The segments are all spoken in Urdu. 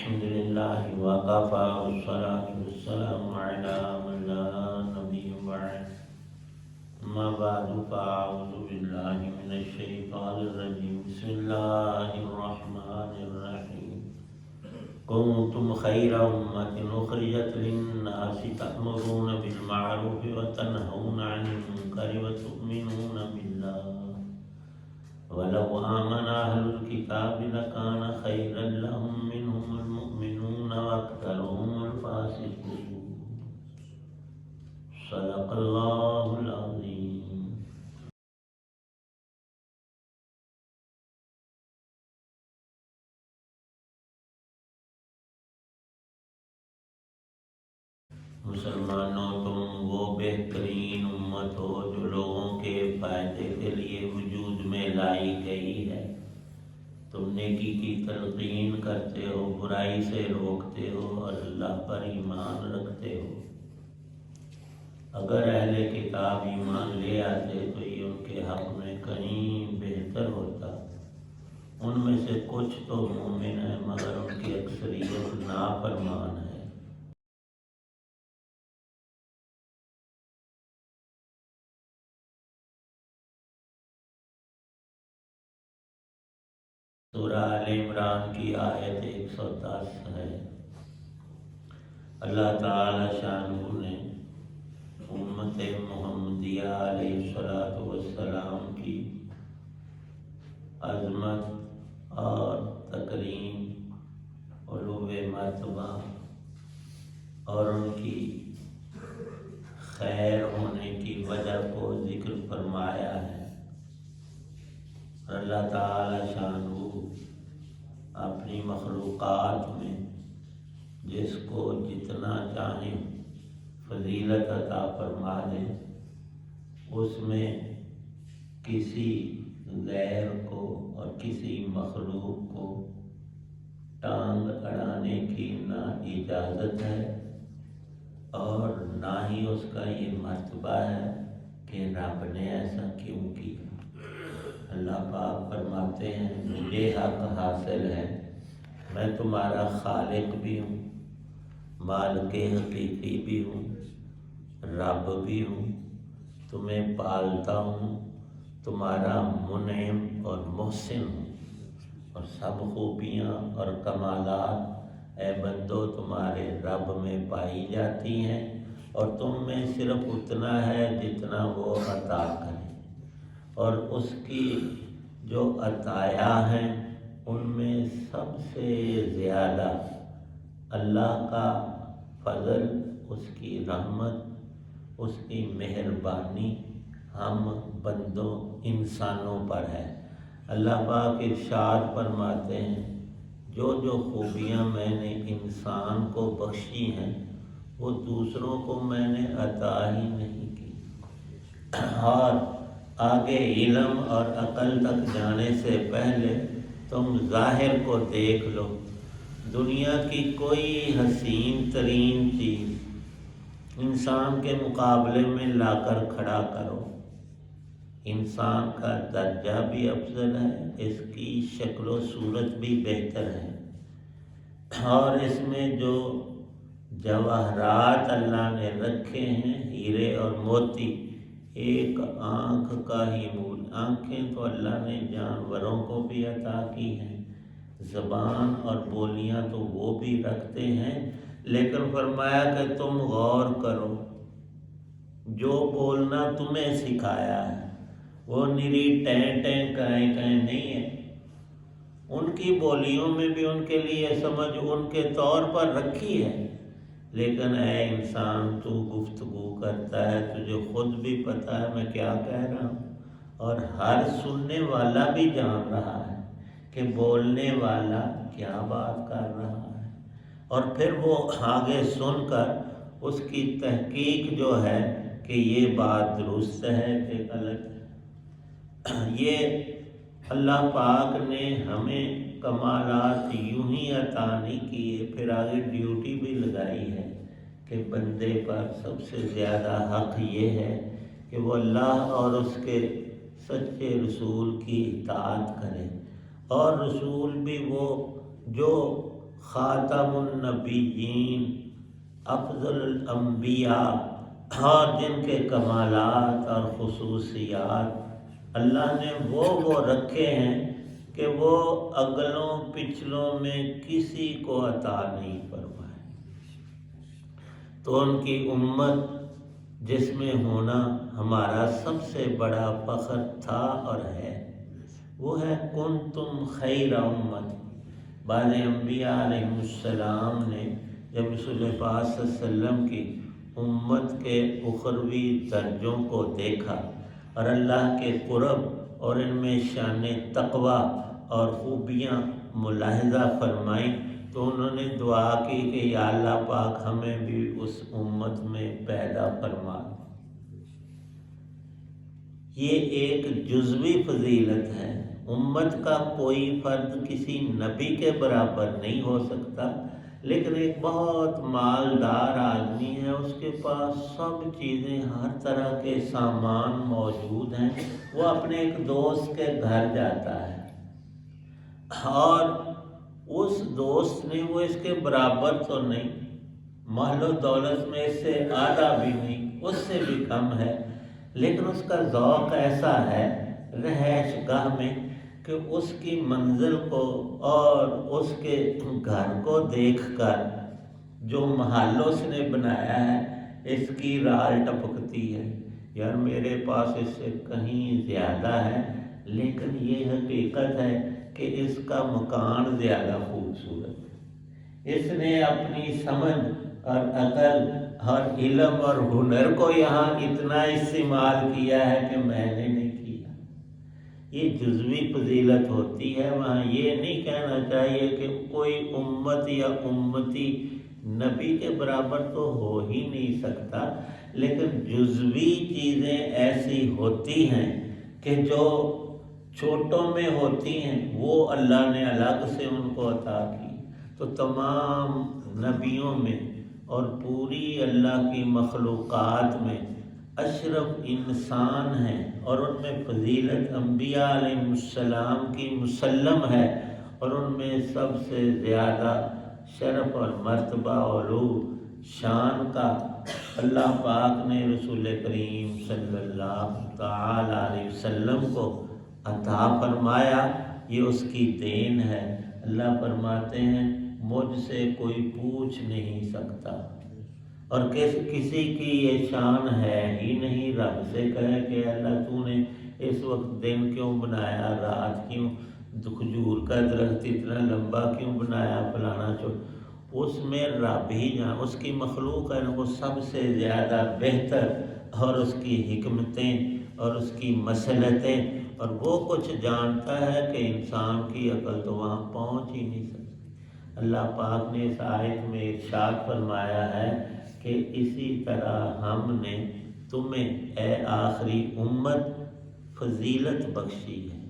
الحمد لله وكفى والصلاة والسلام على من لا نبي بعد أما بعد فأعوذ بالله من الشيطان الرجيم بسم الله الرحمن الرحيم كنتم خير أمة أخرجت للناس تأمرون بالمعروف وتنهون عن المنكر وتؤمنون بالله ولو آمن أهل الكتاب لكان خيرا لهم منهم المؤمنون وأكثرهم الفاسقون صدق الله العظيم. مسلمانوں تم وہ بہترین امت ہو جو لوگوں کے فائدے کے لیے وجود میں لائی گئی ہے. تم نیکی کی تلقین کرتے ہو، برائی سے روکتے ہو اور اللہ پر ایمان رکھتے ہو. اگر اہل کتاب ایمان لے آتے تو یہ ان کے حق میں کہیں بہتر ہوتا. ان میں سے کچھ تو مومن ہیں مگر ان کی اکثریت نافرمان ہے. سورہ آل عمران کی آیت 110 ہے. اللہ تعالی شانہ نے امت محمدیہ علیہ السلام کی عظمت اور تکریم، علو مرتبہ اور ان کی خیر ہونے کی وجہ کو ذکر فرمایا ہے. اللہ تعالی شانہ اپنی مخلوقات میں جس کو جتنا چاہیں فضیلت عطا فرما دیں، اس میں کسی غیر کو اور کسی مخلوق کو ٹانگ اڑانے کی نہ اجازت ہے اور نہ ہی اس کا یہ مرتبہ ہے کہ رب نے ایسا کیوں کیا. اللہ پاک فرماتے ہیں مجھے حق حاصل ہے، میں تمہارا خالق بھی ہوں، مالک حقیقی بھی ہوں، رب بھی ہوں، تمہیں پالتا ہوں، تمہارا منعم اور محسن ہوں، اور سب خوبیاں اور کمالات اے بندو تمہارے رب میں پائی جاتی ہیں اور تم میں صرف اتنا ہے جتنا وہ عطا کرے. اور اس کی جو عطایا ہیں ان میں سب سے زیادہ اللہ کا فضل، اس کی رحمت، اس کی مہربانی ہم بندوں انسانوں پر ہے. اللہ پاک ارشاد فرماتے ہیں جو جو خوبیاں میں نے انسان کو بخشی ہیں وہ دوسروں کو میں نے عطا ہی نہیں کی. اور آگے علم اور عقل تک جانے سے پہلے تم ظاہر کو دیکھ لو. دنیا کی کوئی حسین ترین چیز انسان کے مقابلے میں لا کر کھڑا کرو، انسان کا درجہ بھی افضل ہے، اس کی شکل و صورت بھی بہتر ہے، اور اس میں جو جواہرات اللہ نے رکھے ہیں، ہیرے اور موتی، ایک آنکھ کا ہی مول. آنکھیں تو اللہ نے جانوروں کو بھی عطا کی ہیں، زبان اور بولیاں تو وہ بھی رکھتے ہیں، لیکن فرمایا کہ تم غور کرو جو بولنا تمہیں سکھایا ہے وہ نری ٹیں ٹیں کہیں کہیں نہیں ہے. ان کی بولیوں میں بھی ان کے لیے سمجھ ان کے طور پر رکھی ہے، لیکن اے انسان تو گفتگو کرتا ہے، تجھے خود بھی پتہ ہے میں کیا کہہ رہا ہوں، اور ہر سننے والا بھی جان رہا ہے کہ بولنے والا کیا بات کر رہا ہے. اور پھر وہ آگے سن کر اس کی تحقیق جو ہے کہ یہ بات درست ہے کہ غلط ہے. یہ اللہ پاک نے ہمیں کمالات یوں ہی عطا نہیں کیے، پھر آگے ڈیوٹی بھی لگائی ہے کہ بندے پر سب سے زیادہ حق یہ ہے کہ وہ اللہ اور اس کے سچے رسول کی اطاعت کرے. اور رسول بھی وہ جو خاتم النبیین، افضل الانبیاء، اور جن کے کمالات اور خصوصیات اللہ نے وہ رکھے ہیں کہ وہ اگلوں پچھلوں میں کسی کو عطا نہیں فرمائے۔ تو ان کی امت جس میں ہونا ہمارا سب سے بڑا فخر تھا اور ہے، وہ ہے کنتم خیر امت۔ بعض انبیاء علیہ السلام نے جب رسول پاک صلی اللہ علیہ وسلم کی امت کے اخروی درجوں کو دیکھا اور اللہ کے قرب اور ان میں شان تقوی اور خوبیاں ملاحظہ فرمائیں، تو انہوں نے دعا کی کہ یا اللہ پاک ہمیں بھی اس امت میں پیدا فرما۔ یہ ایک جزوی فضیلت ہے۔ امت کا کوئی فرد کسی نبی کے برابر نہیں ہو سکتا، لیکن ایک بہت مالدار آدمی ہے، اس کے پاس سب چیزیں، ہر طرح کے سامان موجود ہیں، وہ اپنے ایک دوست کے گھر جاتا ہے اور اس دوست نے، وہ اس کے برابر تو نہیں، مال و دولت میں اس سے آدھا بھی نہیں، اس سے بھی کم ہے، لیکن اس کا ذوق ایسا ہے رہائش گاہ میں کہ اس کی منزل کو اور اس کے گھر کو دیکھ کر جو محل اس نے بنایا ہے اس کی رال ٹپکتی ہے، یار میرے پاس اس سے کہیں زیادہ ہے، لیکن یہ حقیقت ہے کہ اس کا مکان زیادہ خوبصورت ہے۔ اس نے اپنی سمجھ اور عقل اور علم اور ہنر کو یہاں اتنا استعمال کیا ہے کہ میں نے نہیں کیا۔ یہ جزوی فضیلت ہوتی ہے، وہاں یہ نہیں کہنا چاہیے کہ کوئی امت یا امتی نبی کے برابر تو ہو ہی نہیں سکتا، لیکن جزوی چیزیں ایسی ہوتی ہیں کہ جو چھوٹوں میں ہوتی ہیں وہ اللہ نے الگ سے ان کو عطا کی۔ تو تمام نبیوں میں اور پوری اللہ کی مخلوقات میں اشرف انسان ہیں، اور ان میں فضیلت انبیاء علیہ السلام کی مسلم ہے، اور ان میں سب سے زیادہ شرف اور مرتبہ علو شان کا اللہ پاک نے رسول کریم صلی اللہ تعالی علیہ وسلم کو عطا فرمایا۔ یہ اس کی دین ہے۔ اللہ فرماتے ہیں مجھ سے کوئی پوچھ نہیں سکتا، اور کسی کی یہ شان ہے ہی نہیں رب سے کہے کہ اللہ تو نے اس وقت دن کیوں بنایا، رات کیوں، کھجور کا درخت اتنا لمبا کیوں بنایا، فلانا اس میں رب ہی جان، اس کی مخلوق ہے وہ سب سے زیادہ بہتر، اور اس کی حکمتیں اور اس کی مصلحتیں، اور وہ کچھ جانتا ہے کہ انسان کی عقل تو وہاں پہنچ ہی نہیں سکتی۔ اللہ پاک نے اس آیت میں ارشاد فرمایا ہے کہ اسی طرح ہم نے تمہیں اے آخری امت فضیلت بخشی ہے،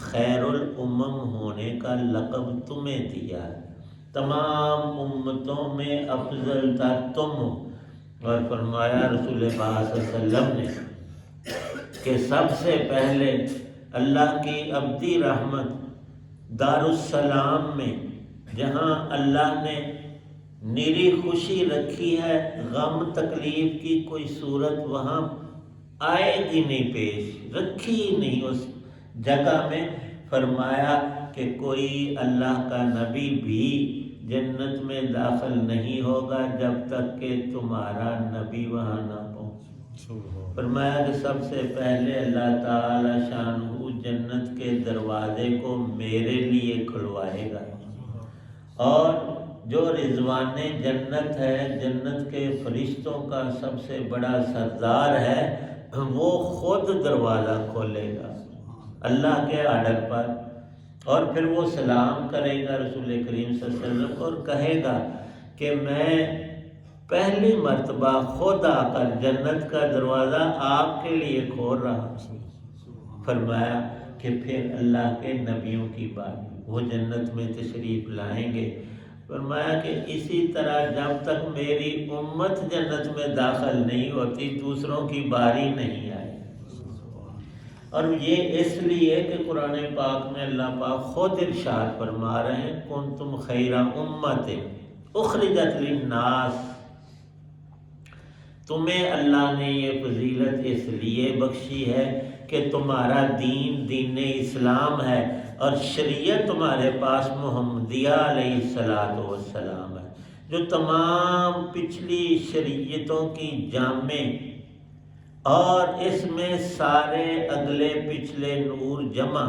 خیر الامم ہونے کا لقب تمہیں دیا ہے، تمام امتوں میں افضل تر تم ہو۔ اور فرمایا رسول پاک صلی اللہ علیہ وسلم نے کہ سب سے پہلے اللہ کی ابدی رحمت دارالسلام میں، جہاں اللہ نے نیری خوشی رکھی ہے، غم تکلیف کی کوئی صورت وہاں آئے گی نہیں، پیش رکھی ہی نہیں اس جگہ میں۔ فرمایا کہ کوئی اللہ کا نبی بھی جنت میں داخل نہیں ہوگا جب تک کہ تمہارا نبی وہاں نہ پہنچے۔ فرمایا کہ سب سے پہلے اللہ تعالی شانہ جنت کے دروازے کو میرے لیے کھلوائے گا، اور جو رضوان جنت ہے، جنت کے فرشتوں کا سب سے بڑا سردار ہے، وہ خود دروازہ کھولے گا اللہ کے آرڈر پر، اور پھر وہ سلام کرے گا رسول کریم صلی اللہ علیہ وسلم کو، اور کہے گا کہ میں پہلی مرتبہ خود آ کر جنت کا دروازہ آپ کے لیے کھول رہا ہوں۔ فرمایا کہ پھر اللہ کے نبیوں کی بات، وہ جنت میں تشریف لائیں گے۔ فرمایا کہ اسی طرح جب تک میری امت جنت میں داخل نہیں ہوتی دوسروں کی باری نہیں آئی، اور یہ اس لیے کہ قرآن پاک میں اللہ پاک خود ارشاد فرما رہے ہیں کنتم خیر امت اخرجت للناس، تمہیں اللہ نے یہ فضیلت اس لیے بخشی ہے کہ تمہارا دین دین اسلام ہے اور شریعت تمہارے پاس محمدیہ علیہ السلام ہے، جو تمام پچھلی شریعتوں کی جامع اور اس میں سارے اگلے پچھلے نور جمع،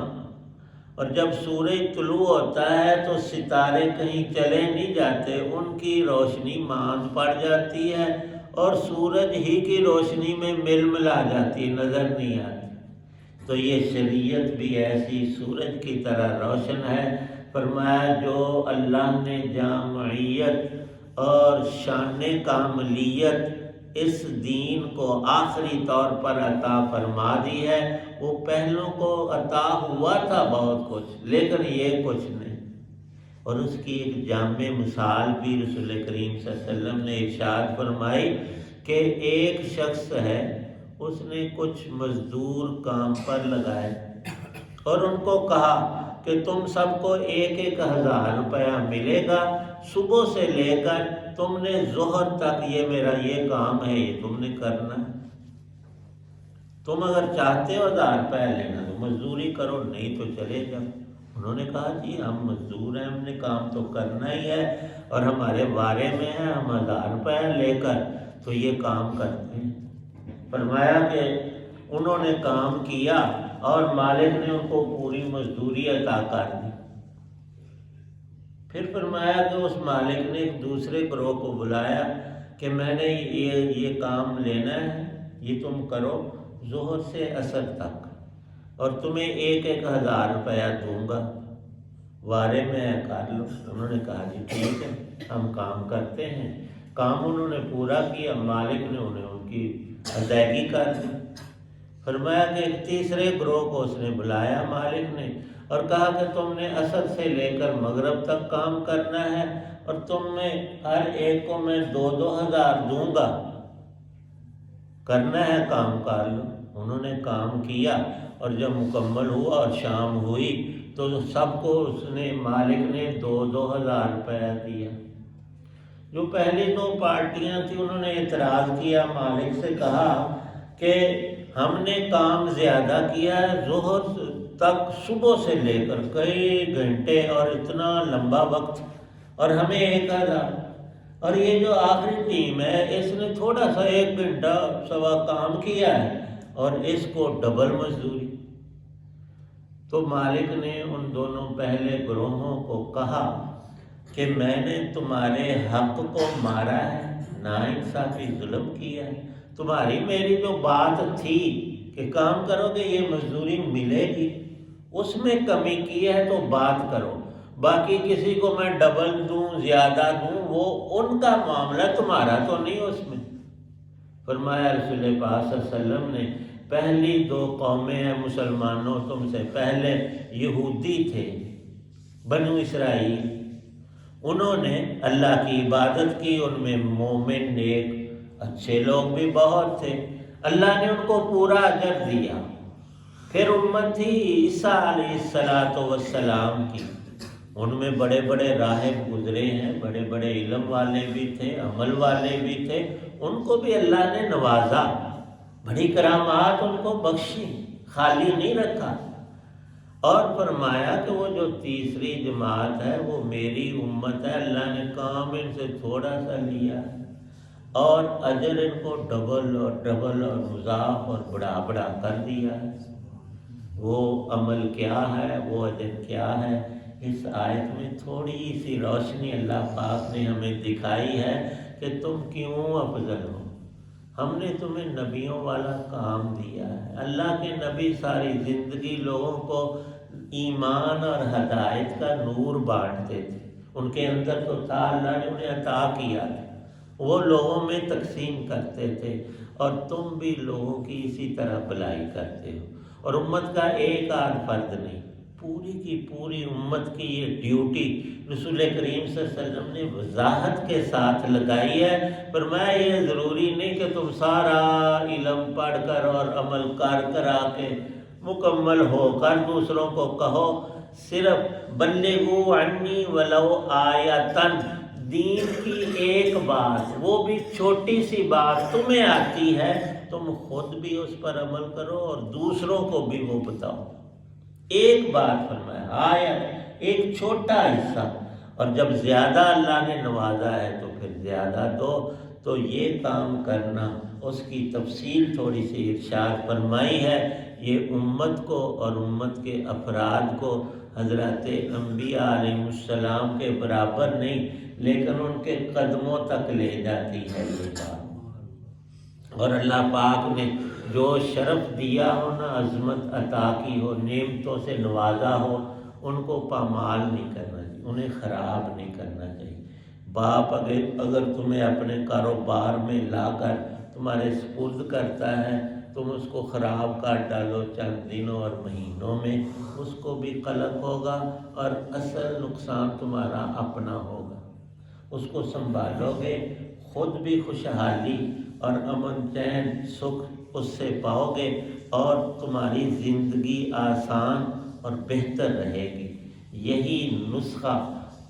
اور جب سورج طلوع ہوتا ہے تو ستارے کہیں چلے نہیں جاتے، ان کی روشنی ماند پڑ جاتی ہے اور سورج ہی کی روشنی میں مل ملا جاتی، نظر نہیں آتی۔ تو یہ شریعت بھی ایسی سورج کی طرح روشن ہے۔ فرمایا جو اللہ نے جامعیت اور شان کاملیت اس دین کو آخری طور پر عطا فرما دی ہے، وہ پہلوں کو عطا ہوا تھا بہت کچھ، لیکن یہ کچھ نہیں۔ اور اس کی ایک جامع مثال بھی رسول کریم صلی اللہ علیہ وسلم نے ارشاد فرمائی کہ ایک شخص ہے، اس نے کچھ مزدور کام پر لگائے اور ان کو کہا کہ تم سب کو 1,000 روپیہ ملے گا، صبح سے لے کر تم نے ظہر تک یہ میرا یہ کام ہے، یہ تم نے کرنا ہے۔ تم اگر چاہتے ہو 1,000 روپیہ لینا تو مزدوری کرو، نہیں تو چلے جاؤ۔ انہوں نے کہا جی ہم مزدور ہیں، ہم نے کام تو کرنا ہی ہے اور ہمارے بارے میں ہے، ہم 1,000 روپیہ لے کر تو یہ کام کرتے ہیں۔ فرمایا کہ انہوں نے کام کیا اور مالک نے ان کو پوری مزدوری عطا کر دی۔ پھر فرمایا کہ اس مالک نے ایک دوسرے گروہ کو بلایا کہ میں نے یہ کام لینا ہے، یہ تم کرو ظہر سے عصر تک، اور تمہیں 1,000 روپیہ دوں گا، وارے میں کر لو۔ انہوں نے کہا جی ٹھیک ہے، ہم کام کرتے ہیں۔ کام انہوں نے پورا کیا، مالک نے انہیں ان کی ادائیگی کر دی۔ فرمایا کہ ایک تیسرے گروہ کو اس نے بلایا مالک نے اور کہا کہ تم نے عصر سے لے کر مغرب تک کام کرنا ہے اور تم میں ہر ایک کو میں 2,000 دوں گا، کرنا ہے کام کر لو۔ انہوں نے کام کیا اور جب مکمل ہوا اور شام ہوئی تو سب کو اس نے مالک نے 2,000 روپیہ دیا۔ جو پہلی 2 پارٹیاں تھیں انہوں نے اعتراض کیا، مالک سے کہا کہ ہم نے کام زیادہ کیا ہے، ظہر تک صبح سے لے کر کئی گھنٹے اور اتنا لمبا وقت، اور ہمیں 1,000، اور یہ جو آخری ٹیم ہے اس نے تھوڑا سا 1 گھنٹہ سوا کام کیا ہے اور اس کو ڈبل مزدوری۔ تو مالک نے ان دونوں پہلے گروہوں کو کہا کہ میں نے تمہارے حق کو مارا ہے، ناانصافی ظلم کیا ہے، تمہاری میری جو بات تھی کہ کام کرو گے یہ مزدوری ملے گی، اس میں کمی کی ہے تو بات کرو، باقی کسی کو میں ڈبل دوں زیادہ دوں وہ ان کا معاملہ، تمہارا تو نہیں اس میں۔ فرمایا رسول پاک صلی اللہ علیہ وسلم نے پہلی 2 قومیں ہیں مسلمانوں تم سے پہلے یہودی تھے، بنو اسرائیل، انہوں نے اللہ کی عبادت کی، ان میں مومن نیک اچھے لوگ بھی بہت تھے، اللہ نے ان کو پورا اجر دیا۔ پھر امت تھی عیسیٰ علیہ السلام کی، ان میں بڑے بڑے راہب گزرے ہیں، بڑے بڑے علم والے بھی تھے، عمل والے بھی تھے، ان کو بھی اللہ نے نوازا، بڑی کرامات ان کو بخشی، خالی نہیں رکھا۔ اور فرمایا کہ وہ جو تیسری جماعت ہے وہ میری امت ہے، اللہ نے کام ان سے تھوڑا سا لیا اور اجر ان کو ڈبل اور ڈبل اور مضاعف اور بڑا بڑا کر دیا ہے۔ وہ عمل کیا ہے، وہ اجر کیا ہے، اس آیت میں تھوڑی سی روشنی اللہ پاک نے ہمیں دکھائی ہے کہ تم کیوں افضل ہو۔ ہم نے تمہیں نبیوں والا کام دیا ہے۔ اللہ کے نبی ساری زندگی لوگوں کو ایمان اور ہدایت کا نور بانٹتے تھے، ان کے اندر تو تھا، اللہ نے انہیں عطا کیا تھا، وہ لوگوں میں تقسیم کرتے تھے، اور تم بھی لوگوں کی اسی طرح بھلائی کرتے ہو۔ اور امت کا ایک آدھ فرد نہیں، پوری کی پوری امت کی یہ ڈیوٹی رسول کریم صلی اللہ علیہ وسلم نے وضاحت کے ساتھ لگائی ہے۔ فرمایا یہ ضروری نہیں کہ تم سارا علم پڑھ کر اور عمل کر کر آ کے مکمل ہو کر دوسروں کو کہو صرف بلغوا عنی ولو آیتن، دین کی ایک بات، وہ بھی چھوٹی سی بات تمہیں آتی ہے، تم خود بھی اس پر عمل کرو اور دوسروں کو بھی وہ بتاؤ۔ ایک بات فرمایا، آیت ایک چھوٹا حصہ، اور جب زیادہ اللہ نے نوازا ہے تو پھر زیادہ دو۔ تو یہ کام کرنا، اس کی تفصیل تھوڑی سی ارشاد فرمائی ہے۔ یہ امت کو اور امت کے افراد کو حضرت انبیاء علیہ السلام کے برابر نہیں لیکن ان کے قدموں تک لے جاتی ہے یہ بات۔ اور اللہ پاک نے جو شرف دیا ہو نا، عظمت عطا کی ہو، نعمتوں سے نوازا ہو، ان کو پامال نہیں کرنا چاہیے، انہیں خراب نہیں کرنا چاہیے۔ باپ اگر تمہیں اپنے کاروبار میں لا کر تمہارے سپرد کرتا ہے، تم اس کو خراب کر ڈالو چند دنوں اور مہینوں میں، اس کو بھی قلق ہوگا اور اصل نقصان تمہارا اپنا ہوگا۔ اس کو سنبھالو گے، خود بھی خوشحالی اور امن چین سکھ اس سے پاؤ گے، اور تمہاری زندگی آسان اور بہتر رہے گی۔ یہی نسخہ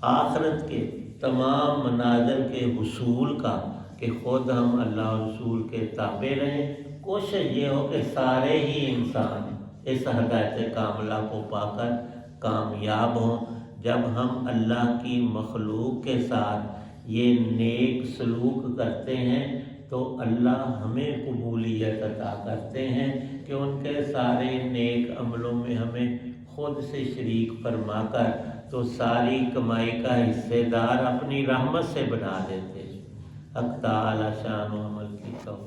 آخرت کے تمام منازل کے حصول کا، کہ خود ہم اللہ رسول کے تابع رہیں۔ کوشش یہ ہو کہ سارے ہی انسان اس ہدایت کاملہ کو پا کر کامیاب ہوں۔ جب ہم اللہ کی مخلوق کے ساتھ یہ نیک سلوک کرتے ہیں تو اللہ ہمیں قبولیت عطا کرتے ہیں کہ ان کے سارے نیک عملوں میں ہمیں خود سے شریک فرما کر تو ساری کمائی کا حصے دار اپنی رحمت سے بنا دیتے ہیں۔ حق تعالی شان و عمل کی توفیق۔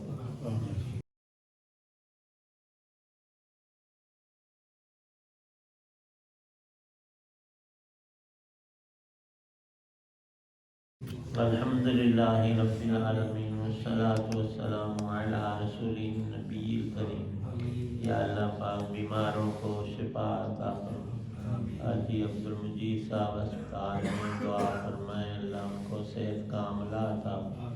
الحمدللہ رب العالمین والصلاة والسلام علی رسول النبی الکریم۔ یا اللہ پاک بیماروں کو شفا عطا فرما۔ حاجی عبد المجید صاحب اسپتال میں دعا فرمائے، اللہ ان کو صحت کاملہ عطا فرما۔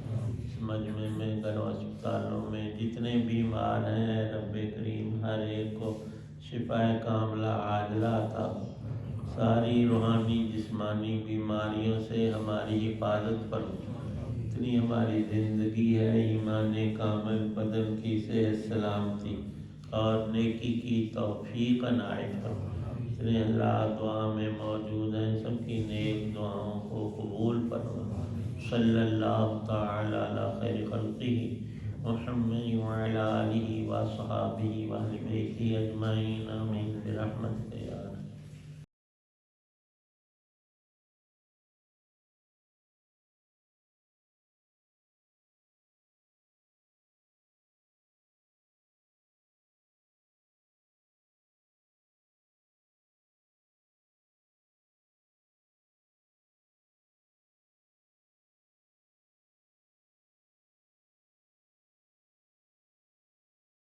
اس مجمع میں گھروں اسپتالوں میں جتنے بیمار ہیں رب کریم ہر ایک کو شفا کاملہ عاجلہ عطا فرما۔ ساری روحانی جسمانی بیماریوں سے ہماری حفاظت فرما۔ اتنی ہماری زندگی ہے، ایمان کامل، بدن کی صحت سلامتی اور نیکی کی توفیق عنایت فرما۔ اتنے حضرات دعا میں موجود ہیں، سب کی نیک دعاؤں کو قبول فرما۔ صلی اللہ تعالی علی خیر خلقہ محمد وعلی آلہ وصحبہ واہل بیتہ اجمعین، آمین برحمتک۔